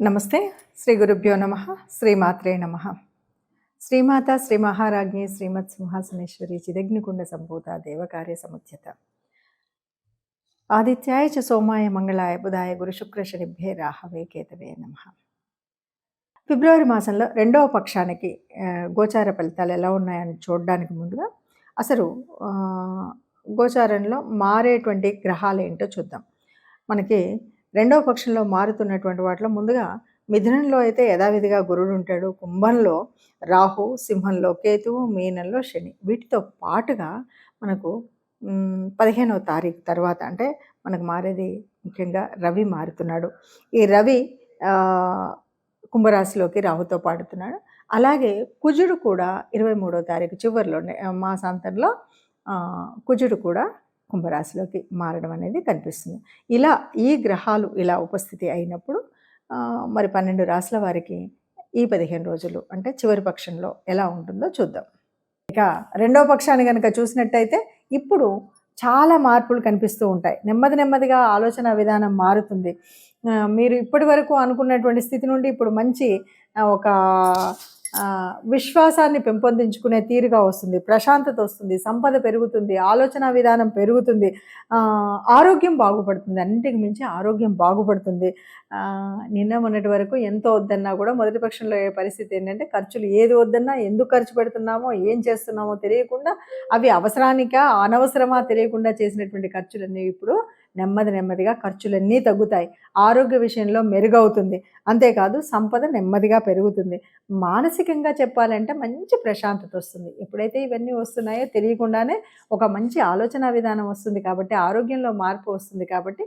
నమస్తే. శ్రీ గురుభ్యో నమః. శ్రీమాత్రే నమః. శ్రీమాత శ్రీ మహారాజ్ఞి శ్రీమత్ సింహాసనేశ్వరి చిదగ్నికుండ సంభూత దేవకార్య సముద్యత ఆదిత్యాయ చ సోమాయ మంగళాయ బుధాయ గురు శుక్ర శనిభ్యే రాహవే కేతవే నమః. ఫిబ్రవరి మాసంలో రెండవ పక్షానికి గోచార ఫలితాలు ఎలా ఉన్నాయని చూడడానికి ముందుగా అసలు గోచారంలో మారేటువంటి గ్రహాలు ఏంటో చూద్దాం. మనకి రెండవ పక్షంలో మారుతున్నటువంటి వాటిలో ముందుగా మిథునంలో అయితే యథావిధిగా గురుడు ఉంటాడు, కుంభంలో రాహు, సింహంలో కేతువు, మీనంలో శని. వీటితో పాటుగా మనకు 15వ తారీఖు తర్వాత అంటే మనకు మారేది ముఖ్యంగా రవి మారుతున్నాడు. ఈ రవి కుంభరాశిలోకి రాహుతో పాడుతున్నాడు. అలాగే కుజుడు కూడా 23వ తారీఖు చివరిలోనే మాసాంతంలో కుజుడు కూడా కుంభరాశిలోకి మారడం అనేది కనిపిస్తుంది. ఇలా ఈ గ్రహాలు ఇలా ఉపస్థితి అయినప్పుడు మరి 12 రాశుల వారికి ఈ 15 రోజులు అంటే చివరి పక్షంలో ఎలా ఉంటుందో చూద్దాం. ఇక రెండవ పక్షాన్ని కనుక చూసినట్టయితే ఇప్పుడు చాలా మార్పులు కనిపిస్తూ ఉంటాయి. నెమ్మదిగా ఆలోచన విధానం మారుతుంది. మీరు ఇప్పటి వరకు అనుకున్నటువంటి స్థితి నుండి ఇప్పుడు మంచి ఒక విశ్వాసాన్ని పెంపొందించుకునే తీరుగా వస్తుంది, ప్రశాంతత వస్తుంది, సంపద పెరుగుతుంది, ఆలోచన విధానం పెరుగుతుంది, ఆరోగ్యం బాగుపడుతుంది. అన్నింటికి మించి ఆరోగ్యం బాగుపడుతుంది. నిన్న మొన్నటి వరకు ఎంతో వద్దన్నా కూడా మొదటి పక్షంలో ఏ పరిస్థితి ఏంటంటే ఖర్చులు ఏది వద్దన్నా ఎందుకు ఖర్చు పెడుతున్నామో ఏం చేస్తున్నామో తెలియకుండా, అవి అవసరానికా అనవసరమా తెలియకుండా చేసినటువంటి ఖర్చులన్నీ ఇప్పుడు నెమ్మదిగా ఖర్చులన్నీ తగ్గుతాయి. ఆరోగ్య విషయంలో మెరుగవుతుంది. అంతేకాదు సంపద నెమ్మదిగా పెరుగుతుంది. మానసికంగా చెప్పాలంటే మంచి ప్రశాంతత వస్తుంది. ఎప్పుడైతే ఇవన్నీ వస్తున్నాయో తెలియకుండానే ఒక మంచి ఆలోచన విధానం వస్తుంది కాబట్టి, ఆరోగ్యంలో మార్పు వస్తుంది కాబట్టి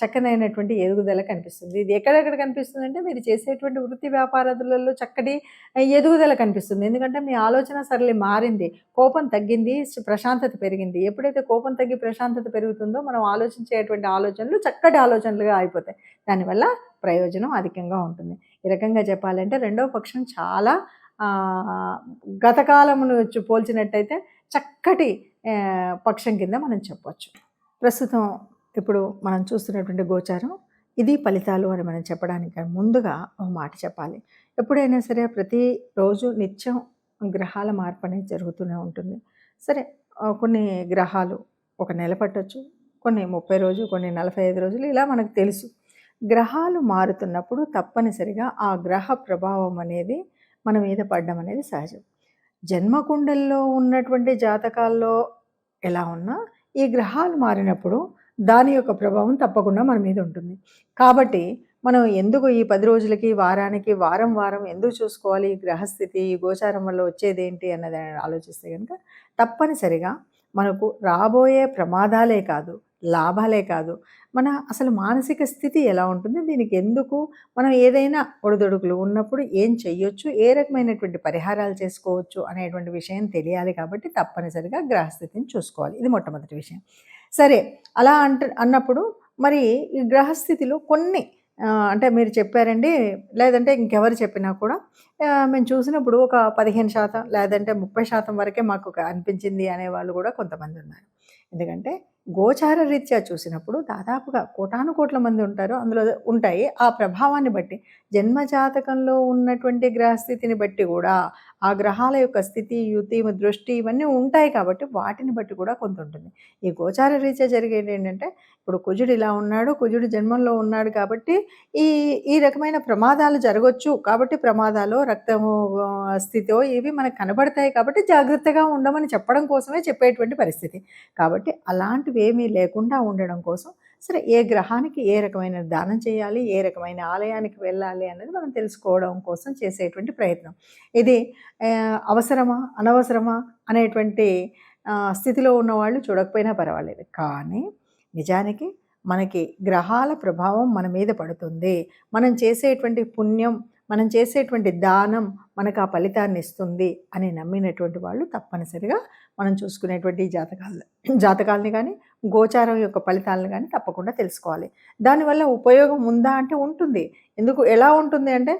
చక్కనైనటువంటి ఎదుగుదల కనిపిస్తుంది. ఇది ఎక్కడెక్కడ కనిపిస్తుంది అంటే మీరు చేసేటువంటి వృత్తి వ్యాపారాలలో చక్కటి ఎదుగుదల కనిపిస్తుంది. ఎందుకంటే మీ ఆలోచన సరళి మారింది, కోపం తగ్గింది, ప్రశాంతత పెరిగింది. ఎప్పుడైతే కోపం తగ్గి ప్రశాంతత పెరుగుతుందో మనం ఆలోచించేటువంటి ఆలోచనలు చక్కటి ఆలోచనలుగా అయిపోతాయి. దానివల్ల ప్రయోజనం అధికంగా ఉంటుంది. ఈ రకంగా చెప్పాలంటే రెండవ పక్షం చాలా గతకాలమును పోల్చినట్టయితే చక్కటి పక్షం కింద మనం చెప్పవచ్చు. ప్రస్తుతం ఇప్పుడు మనం చూస్తున్నటువంటి గోచారం ఇది ఫలితాలు అని మనం చెప్పడానికి ముందుగా ఒక మాట చెప్పాలి. ఎప్పుడైనా సరే ప్రతిరోజు నిత్యం గ్రహాల మార్పు అనేది జరుగుతూనే ఉంటుంది. సరే, కొన్ని గ్రహాలు ఒక నెల పట్టొచ్చు, కొన్ని 30 రోజులు, కొన్ని 45 రోజులు, ఇలా మనకు తెలుసు. గ్రహాలు మారుతున్నప్పుడు తప్పనిసరిగా ఆ గ్రహ ప్రభావం అనేది మన మీద పడడం అనేది సహజం. జన్మకుండల్లో ఉన్నటువంటి జాతకాల్లో ఎలా ఉన్నా ఈ గ్రహాలు మారినప్పుడు దాని యొక్క ప్రభావం తప్పకుండా మన మీద ఉంటుంది. కాబట్టి మనం ఎందుకు ఈ 10 రోజులకి, వారానికి, వారం ఎందుకు చూసుకోవాలి? ఈ గ్రహస్థితి, ఈ గోచారం వల్ల వచ్చేదేంటి అన్నది ఆలోచిస్తే కనుక తప్పనిసరిగా మనకు రాబోయే ప్రమాదాలే కాదు, లాభాలే కాదు, మన అసలు మానసిక స్థితి ఎలా ఉంటుంది, దీనికి ఎందుకు మనం ఏదైనా ఒడిదొడుకులు ఉన్నప్పుడు ఏం చెయ్యొచ్చు, ఏ రకమైనటువంటి పరిహారాలు చేసుకోవచ్చు అనేటువంటి విషయం తెలియాలి. కాబట్టి తప్పనిసరిగా గ్రహస్థితిని చూసుకోవాలి. ఇది మొట్టమొదటి విషయం. సరే, అలా అన్నప్పుడు మరి ఈ గ్రహస్థితిలో కొన్ని అంటే మీరు చెప్పారండి, లేదంటే ఇంకెవరు చెప్పినా కూడా మేము చూసినప్పుడు ఒక 15% లేదంటే 30% వరకే మాకు అనిపించింది అనేవాళ్ళు కూడా కొంతమంది ఉన్నారు. ఎందుకంటే గోచార రీత్యా చూసినప్పుడు దాదాపుగా కోటానుకోట్ల మంది ఉంటారు, అందులో ఉంటాయి. ఆ ప్రభావాన్ని బట్టి జన్మజాతకంలో ఉన్నటువంటి గ్రహస్థితిని బట్టి కూడా ఆ గ్రహాల యొక్క స్థితి, యుతి, దృష్టి ఇవన్నీ ఉంటాయి కాబట్టి వాటిని బట్టి కూడా కొంత ఉంటుంది. ఈ గోచార రీత్యా జరిగేది ఏంటంటే ఇప్పుడు కుజుడు ఇలా ఉన్నాడు, కుజుడు జన్మంలో ఉన్నాడు కాబట్టి ఈ ఈ రకమైన ప్రమాదాలు జరగవచ్చు. కాబట్టి ప్రమాదాలు, రక్తము స్థితో ఇవి మనకు కనబడతాయి కాబట్టి జాగ్రత్తగా ఉండమని చెప్పడం కోసమే చెప్పేటువంటి పరిస్థితి. కాబట్టి అలాంటివి ఏమీ లేకుండా ఉండడం కోసం సరే ఏ గ్రహానికి ఏ రకమైన దానం చేయాలి, ఏ రకమైన ఆలయానికి వెళ్ళాలి అనేది మనం తెలుసుకోవడం కోసం చేసేటువంటి ప్రయత్నం. ఇది అవసరమా అనవసరమా అనేటువంటి స్థితిలో ఉన్నవాళ్ళు చూడకపోయినా పర్వాలేదు. కానీ నిజానికి మనకి గ్రహాల ప్రభావం మన మీద పడుతుంది. మనం చేసేటువంటి పుణ్యం, మనం చేసేటువంటి దానం మనకు ఆ ఫలితాన్ని ఇస్తుంది అని నమ్మినటువంటి వాళ్ళు తప్పనిసరిగా మనం చూసుకునేటువంటి జాతకాలని కానీ గోచారం యొక్క ఫలితాలను కానీ తప్పకుండా తెలుసుకోవాలి. దానివల్ల ఉపయోగం ఉందా అంటే ఉంటుంది. ఎందుకు, ఎలా ఉంటుంది అంటే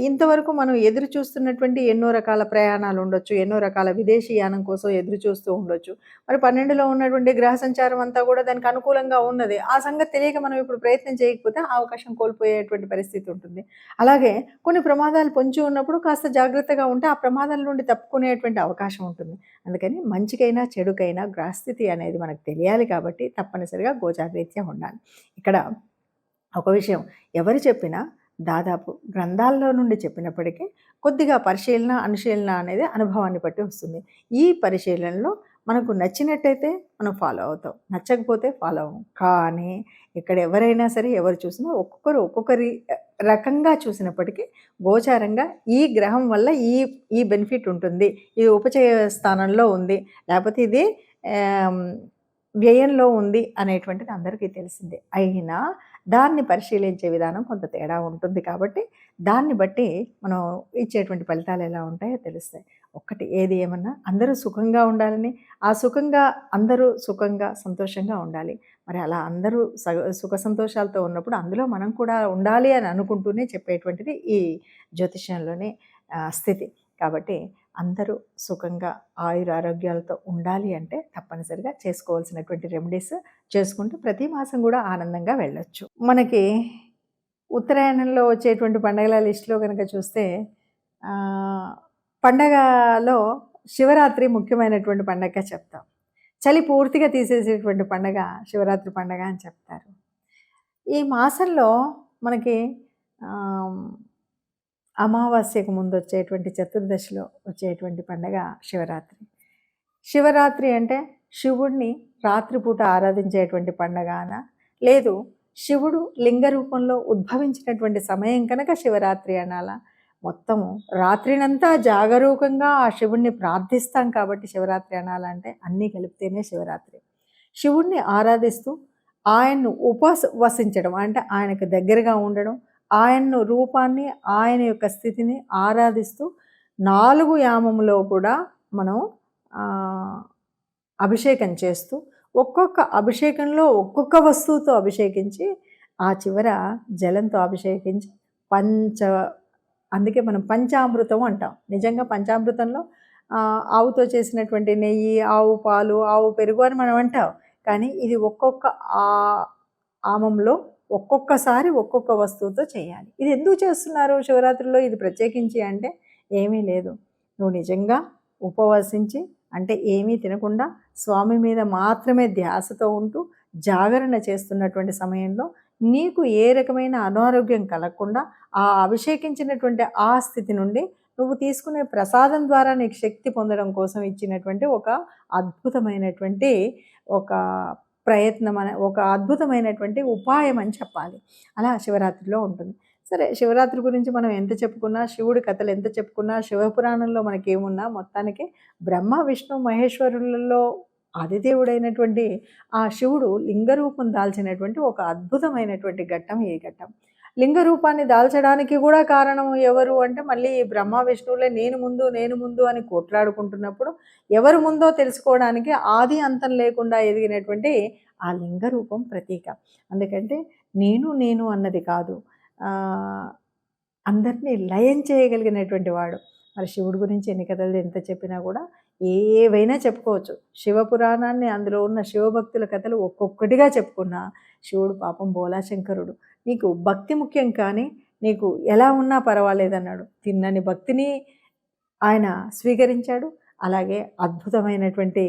ఇంతవరకు మనం ఎదురు చూస్తున్నటువంటి ఎన్నో రకాల ప్రయాణాలు ఉండొచ్చు. ఎన్నో రకాల విదేశీ యానం కోసం ఎదురు చూస్తూ ఉండొచ్చు. మరి 12లో ఉన్నటువంటి గ్రహ సంచారం అంతా కూడా దానికి అనుకూలంగా ఉన్నది. ఆ సంగతి తెలియక మనం ఇప్పుడు ప్రయత్నం చేయకపోతే ఆ అవకాశం కోల్పోయేటువంటి పరిస్థితి ఉంటుంది. అలాగే కొన్ని ప్రమాదాలు పొంచి ఉన్నప్పుడు కాస్త జాగ్రత్తగా ఉంటే ఆ ప్రమాదాల నుండి తప్పుకునేటువంటి అవకాశం ఉంటుంది. అందుకని మంచికైనా, చెడుకైనా గ్రహస్థితి అనేది మనకు తెలియాలి కాబట్టి తప్పనిసరిగా గోచారరీత్యా ఉండాలి. ఇక్కడ ఒక విషయం ఎవరు చెప్పినా దాదాపు గ్రంథాల్లో నుండి చెప్పినప్పటికీ కొద్దిగా పరిశీలన, అనుశీలన అనేది అనుభవాన్ని బట్టి వస్తుంది. ఈ పరిశీలనలో మనకు నచ్చినట్టయితే మనం ఫాలో అవుతాం. నచ్చకపోతే ఫాలో అవ్వం. కానీ ఇక్కడ ఎవరైనా సరే ఎవరు చూసినా ఒక్కొక్కరు ఒక్కొక్కరి రకంగా చూసినప్పటికీ గోచారంగా ఈ గ్రహం వల్ల ఈ ఈ బెనిఫిట్ ఉంటుంది. ఇది ఉపచయ స్థానంలో ఉంది. లేకపోతే ఇది వ్యయంలో ఉంది అనేటువంటిది అందరికీ తెలిసిందే. అయినా దాన్ని పరిశీలించే విధానం కొంత తేడా ఉంటుంది కాబట్టి దాన్ని బట్టి మనం ఇచ్చేటువంటి ఫలితాలు ఎలా ఉంటాయో తెలుస్తాయి. ఒక్కటి ఏది ఏమన్నా అందరూ సుఖంగా ఉండాలని, ఆ సుఖంగా అందరూ సుఖంగా, సంతోషంగా ఉండాలి. మరి అలా అందరూ సుఖ సంతోషాలతో ఉన్నప్పుడు అందులో మనం కూడా ఉండాలి అని అనుకుంటూనే చెప్పేటువంటిది ఈ జ్యోతిష్యంలోని స్థితి. కాబట్టి అందరూ సుఖంగా ఆయురారోగ్యాలతో ఉండాలి అంటే తప్పనిసరిగా చేసుకోవాల్సినటువంటి రెమెడీస్ చేసుకుంటూ ప్రతి మాసం కూడా ఆనందంగా వెళ్ళొచ్చు. మనకి ఉత్తరాయణంలో వచ్చేటువంటి పండగల లిస్టులో కనుక చూస్తే పండగలో శివరాత్రి ముఖ్యమైనటువంటి పండగగా చెప్తాం. చలి పూర్తిగా తీసేసేటువంటి పండగ శివరాత్రి పండగ అని చెప్తారు. ఈ మాసంలో మనకి అమావాస్యకు ముందు వచ్చేటువంటి చతుర్దశిలో వచ్చేటువంటి పండగ శివరాత్రి. శివరాత్రి అంటే శివుడిని రాత్రిపూట ఆరాధించేటువంటి పండగన, లేదు శివుడు లింగ రూపంలో ఉద్భవించినటువంటి సమయం కనుక శివరాత్రి అనాలా. మొత్తము రాత్రినంతా జాగరూకంగా ఆ శివుణ్ణి ప్రార్థిస్తాం కాబట్టి శివరాత్రి అనాలంటే అన్నీ కలిపితేనే శివరాత్రి. శివుణ్ణి ఆరాధిస్తూ ఆయన్ను ఉపవసించడం అంటే ఆయనకు దగ్గరగా ఉండడం, ఆయన రూపాన్ని, ఆయన యొక్క స్థితిని ఆరాధిస్తూ 4 యామములో కూడా మనం అభిషేకం చేస్తూ ఒక్కొక్క అభిషేకంలో ఒక్కొక్క వస్తువుతో అభిషేకించి ఆ చివర జలంతో అభిషేకించి అందుకే మనం పంచామృతం అంటాం. నిజంగా పంచామృతంలో ఆవుతో చేసినటువంటి నెయ్యి, ఆవు పాలు, ఆవు పెరుగు అని మనం అంటాం. కానీ ఇది ఒక్కొక్క ఆమంలో ఒక్కొక్కసారి ఒక్కొక్క వస్తువుతో చేయాలి. ఇది ఎందుకు చేస్తున్నారు శివరాత్రిలో ఇది ప్రత్యేకించి అంటే ఏమీ లేదు. నువ్వు నిజంగా ఉపవసించి అంటే ఏమీ తినకుండా స్వామి మీద మాత్రమే ధ్యాసతో ఉంటూ జాగరణ చేస్తున్నటువంటి సమయంలో నీకు ఏ రకమైన అనారోగ్యం కలగకుండా ఆ అభిషేకించినటువంటి ఆ స్థితి నుండి నువ్వు తీసుకునే ప్రసాదం ద్వారా నీకు శక్తి పొందడం కోసం ఇచ్చినటువంటి ఒక అద్భుతమైనటువంటి ఒక ప్రయత్నం ఒక అద్భుతమైనటువంటి ఉపాయం అని చెప్పాలి. అలా శివరాత్రిలో ఉంటుంది. సరే, శివరాత్రి గురించి మనం ఎంత చెప్పుకున్నా, శివుడి కథలు ఎంత చెప్పుకున్నా, శివపురాణంలో మనకేమున్నా మొత్తానికి బ్రహ్మ విష్ణు మహేశ్వరులలో ఆదిదేవుడైనటువంటి ఆ శివుడు లింగరూపం దాల్చినటువంటి ఒక అద్భుతమైనటువంటి ఘట్టం ఈ ఘట్టం. లింగ రూపాన్ని దాల్చడానికి కూడా కారణం ఎవరు అంటే మళ్ళీ బ్రహ్మ విష్ణువులే నేను ముందు అని కొట్లాడుకుంటున్నప్పుడు ఎవరు ముందో తెలుసుకోవడానికి ఆది అంతం లేకుండా ఎదిగినటువంటి ఆ లింగ రూపం ప్రతీక. అందుకంటే నేను అన్నది కాదు, అందరినీ లయం చేయగలిగినటువంటి వాడు. మరి శివుడి గురించి ఎన్ని కథలు ఎంత చెప్పినా కూడా ఏవైనా చెప్పుకోవచ్చు. శివపురాణాన్ని అందులో ఉన్న శివభక్తుల కథలు ఒక్కొక్కటిగా చెప్పుకున్నా శివుడు పాపం బోలాశంకరుడు. నీకు భక్తి ముఖ్యం కానీ నీకు ఎలా ఉన్నా పర్వాలేదన్నాడు. తిన్నని భక్తిని ఆయన స్వీకరించాడు. అలాగే అద్భుతమైనటువంటి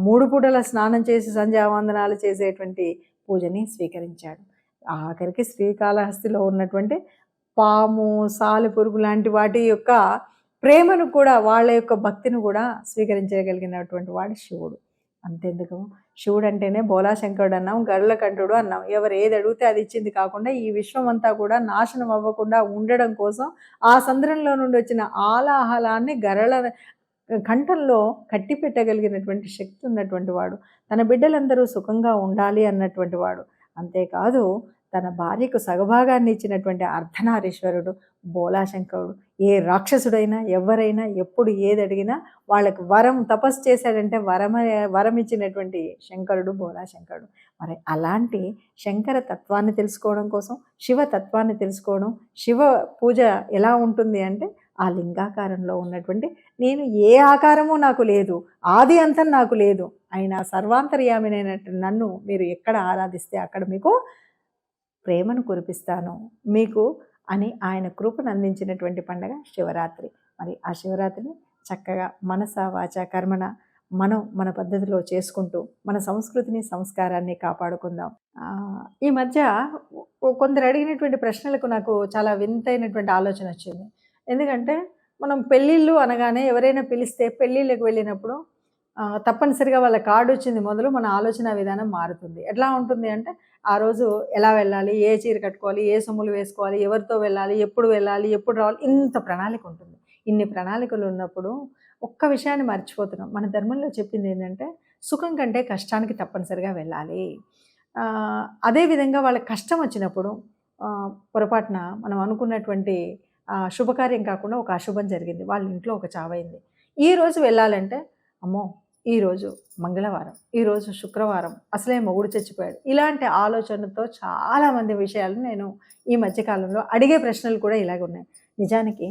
3 పూటల స్నానం చేసి సంధ్యావందనాలు చేసేటువంటి పూజని స్వీకరించాడు. ఆఖరికి శ్రీకాళహస్తిలో ఉన్నటువంటి పాము, సాలెపురుగు లాంటి వాటి యొక్క ప్రేమను కూడా, వాళ్ళ యొక్క భక్తిని కూడా స్వీకరించగలిగినటువంటి వాడు శివుడు. అంతెందుకు, శివుడు అంటేనే బోలాశంకరుడు అన్నాం, గరులకంఠుడు అన్నాం. ఎవరు ఏది అడిగితే అది ఇచ్చింది కాకుండా ఈ విశ్వం అంతా కూడా నాశనం అవ్వకుండా ఉండడం కోసం ఆ సంద్రంలో నుండి వచ్చిన ఆలాహలాన్ని గరళ కంఠంలో కట్టి పెట్టగలిగినటువంటి శక్తి ఉన్నటువంటి వాడు. తన బిడ్డలందరూ సుఖంగా ఉండాలి అన్నటువంటి వాడు. అంతేకాదు తన భార్యకు సగభాగాన్ని ఇచ్చినటువంటి అర్ధనారీశ్వరుడు బోలాశంకరుడు. ఏ రాక్షసుడైనా ఎవరైనా ఎప్పుడు ఏది అడిగినా వాళ్ళకి వరం తపస్సు చేశాడంటే వరం ఇచ్చినటువంటి శంకరుడు బోలాశంకరుడు. మరి అలాంటి శంకర తత్వాన్ని తెలుసుకోవడం కోసం, శివ తత్వాన్ని తెలుసుకోవడం, శివ పూజ ఎలా ఉంటుంది అంటే ఆ లింగాకారంలో ఉన్నటువంటి నేను ఏ ఆకారము నాకు లేదు, ఆది అంతం నాకు లేదు, అయినా సర్వాంతర్యామినైనట్టు నన్ను మీరు ఎక్కడ ఆరాధిస్తే అక్కడ మీకు ప్రేమను కురిపిస్తాను మీకు అని ఆయన కృపను అందించినటువంటి పండగ శివరాత్రి. మరి ఆ శివరాత్రిని చక్కగా మనస వాచ కర్మణ మనం మన పద్ధతిలో చేసుకుంటూ మన సంస్కృతిని సంస్కారాన్ని కాపాడుకుందాం. ఈ మధ్య కొందరు అడిగినటువంటి ప్రశ్నలకు నాకు చాలా వింతైనటువంటి ఆలోచన వచ్చింది. ఎందుకంటే మనం పెళ్ళిళ్ళు అనగానే ఎవరైనా పిలిస్తే పెళ్ళిళ్ళకి వెళ్ళినప్పుడు తప్పనిసరిగా వాళ్ళ కార్డు వచ్చింది మొదలు మన ఆలోచన విధానం మారుతుంది. ఎట్లా ఉంటుంది అంటే ఆ రోజు ఎలా వెళ్ళాలి, ఏ చీర కట్టుకోవాలి, ఏ సొమ్ములు వేసుకోవాలి, ఎవరితో వెళ్ళాలి, ఎప్పుడు వెళ్ళాలి, ఎప్పుడు రావాలి, ఇంత ప్రణాళిక ఉంటుంది. ఇన్ని ప్రణాళికలు ఉన్నప్పుడు ఒక్క విషయాన్ని మర్చిపోతున్నాం. మన ధర్మంలో చెప్పింది ఏంటంటే సుఖం కంటే కష్టానికి తప్పనిసరిగా వెళ్ళాలి. అదేవిధంగా వాళ్ళకి కష్టం వచ్చినప్పుడు పొరపాటున మనం అనుకున్నటువంటి శుభకార్యం కాకుండా ఒక అశుభం జరిగింది, వాళ్ళ ఇంట్లో ఒక చావైంది. ఈరోజు వెళ్ళాలంటే అమ్మో ఈరోజు మంగళవారం, ఈరోజు శుక్రవారం, అసలే మొగుడు చచ్చిపోయాడు, ఇలాంటి ఆలోచనతో చాలామంది విషయాలు నేను ఈ మధ్యకాలంలో అడిగే ప్రశ్నలు కూడా ఇలాగ ఉన్నాయి. నిజానికి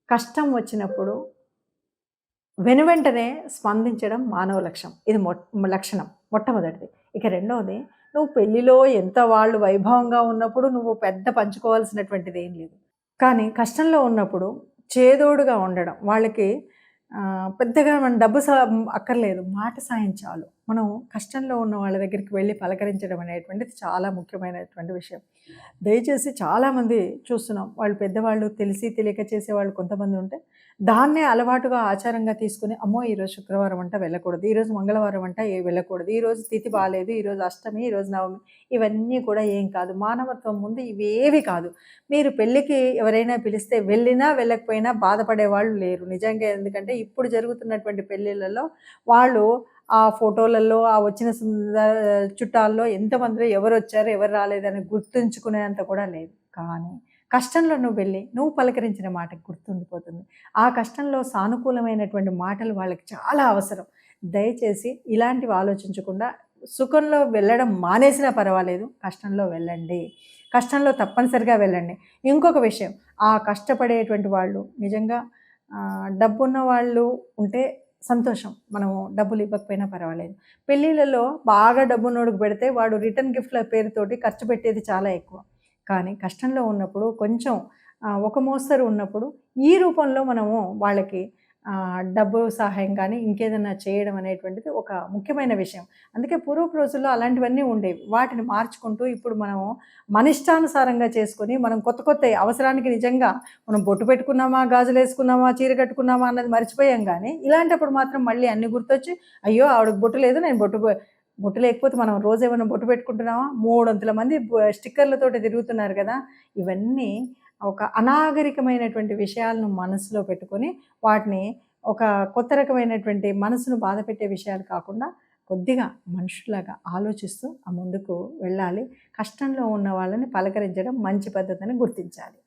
కష్టం వచ్చినప్పుడు వెనువెంటనే స్పందించడం మానవ లక్ష్యం. ఇది లక్షణం మొట్టమొదటిది. ఇక రెండవది, నువ్వు పెళ్ళిలో ఎంత వాళ్ళు వైభవంగా ఉన్నప్పుడు నువ్వు పెద్ద పంచుకోవాల్సినటువంటిది ఏం లేదు. కానీ కష్టంలో ఉన్నప్పుడు చేదోడుగా ఉండడం, వాళ్ళకి పెద్దగా మన డబ్బు అక్కర్లేదు, మాట సాయం చాలు. మనం కష్టంలో ఉన్న వాళ్ళ దగ్గరికి వెళ్ళి పలకరించడం అనేటువంటిది చాలా ముఖ్యమైనటువంటి విషయం. దయచేసి చాలామంది చూస్తున్నాం, వాళ్ళు పెద్దవాళ్ళు తెలిసి తెలియక చేసేవాళ్ళు కొంతమంది ఉంటే దాన్నే అలవాటుగా ఆచారంగా తీసుకుని అమ్మో ఈరోజు శుక్రవారం అంట వెళ్ళకూడదు, ఈరోజు మంగళవారం అంట వెళ్ళకూడదు, ఈరోజు తిథి బాగాలేదు, ఈరోజు అష్టమి, ఈరోజు నవమి, ఇవన్నీ కూడా ఏం కాదు. మానవత్వం ముందు ఇవేవి కాదు. మీరు పెళ్ళికి ఎవరైనా పిలిస్తే వెళ్ళినా వెళ్ళకపోయినా బాధపడే వాళ్ళు లేరు నిజంగా. ఎందుకంటే ఇప్పుడు జరుగుతున్నటువంటి పెళ్ళిళ్ళలో వాళ్ళు ఆ ఫోటోలలో ఆ వచ్చిన చుట్టాల్లో ఎంతమందిలో ఎవరు వచ్చారు ఎవరు రాలేదని గుర్తుంచుకునేంత కూడా లేదు. కానీ కష్టంలో నువ్వు వెళ్ళి నువ్వు పలకరించిన మాటకు గుర్తుండిపోతుంది. ఆ కష్టంలో సానుకూలమైనటువంటి మాటలు వాళ్ళకి చాలా అవసరం. దయచేసి ఇలాంటివి ఆలోచించకుండా సుఖంలో వెళ్ళడం మానేసినా పర్వాలేదు, కష్టంలో వెళ్ళండి, కష్టంలో తప్పనిసరిగా వెళ్ళండి. ఇంకొక విషయం, ఆ కష్టపడేటువంటి వాళ్ళు నిజంగా డబ్బున్న వాళ్ళు ఉంటే సంతోషం, మనము డబ్బులు ఇవ్వకపోయినా పర్వాలేదు. పెళ్ళిళ్ళలో బాగా డబ్బున్నోడికి పెడితే వాడు రిటర్న్ గిఫ్ట్ల పేరుతోటి ఖర్చు పెట్టేది చాలా ఎక్కువ. కానీ కష్టంలో ఉన్నప్పుడు కొంచెం ఒక మోస్తరు ఉన్నప్పుడు ఈ రూపంలో మనము వాళ్ళకి డబ్బు సహాయం కానీ ఇంకేదైనా చేయడం అనేటువంటిది ఒక ముఖ్యమైన విషయం. అందుకే పూర్వపు రోజుల్లో అలాంటివన్నీ ఉండేవి. వాటిని మార్చుకుంటూ ఇప్పుడు మనము మన ఇష్టానుసారంగా చేసుకొని మనం కొత్త కొత్త అవసరానికి నిజంగా మనం బొట్టు పెట్టుకున్నామా, గాజులు వేసుకున్నామా, చీర కట్టుకున్నామా అన్నది మర్చిపోయాం. కానీ ఇలాంటప్పుడు మాత్రం మళ్ళీ అన్ని గుర్తొచ్చి అయ్యో ఆవిడకి బొట్టు లేదు, నేను బొట్టు లేకపోతే మనం రోజు ఏమైనా బొట్టు పెట్టుకుంటున్నామా, 300 మంది స్టిక్కర్లతోటి తిరుగుతున్నారు కదా. ఇవన్నీ ఒక అనాగరికమైనటువంటి విషయాలను మనసులో పెట్టుకొని వాటిని ఒక కొత్త రకమైనటువంటి మనసును బాధపెట్టే విషయాలు కాకుండా కొద్దిగా మనుషులాగా ఆలోచిస్తూ ముందుకు వెళ్ళాలి. కష్టంలో ఉన్న వాళ్ళని పలకరించడం మంచి పద్ధతిని గుర్తించాలి.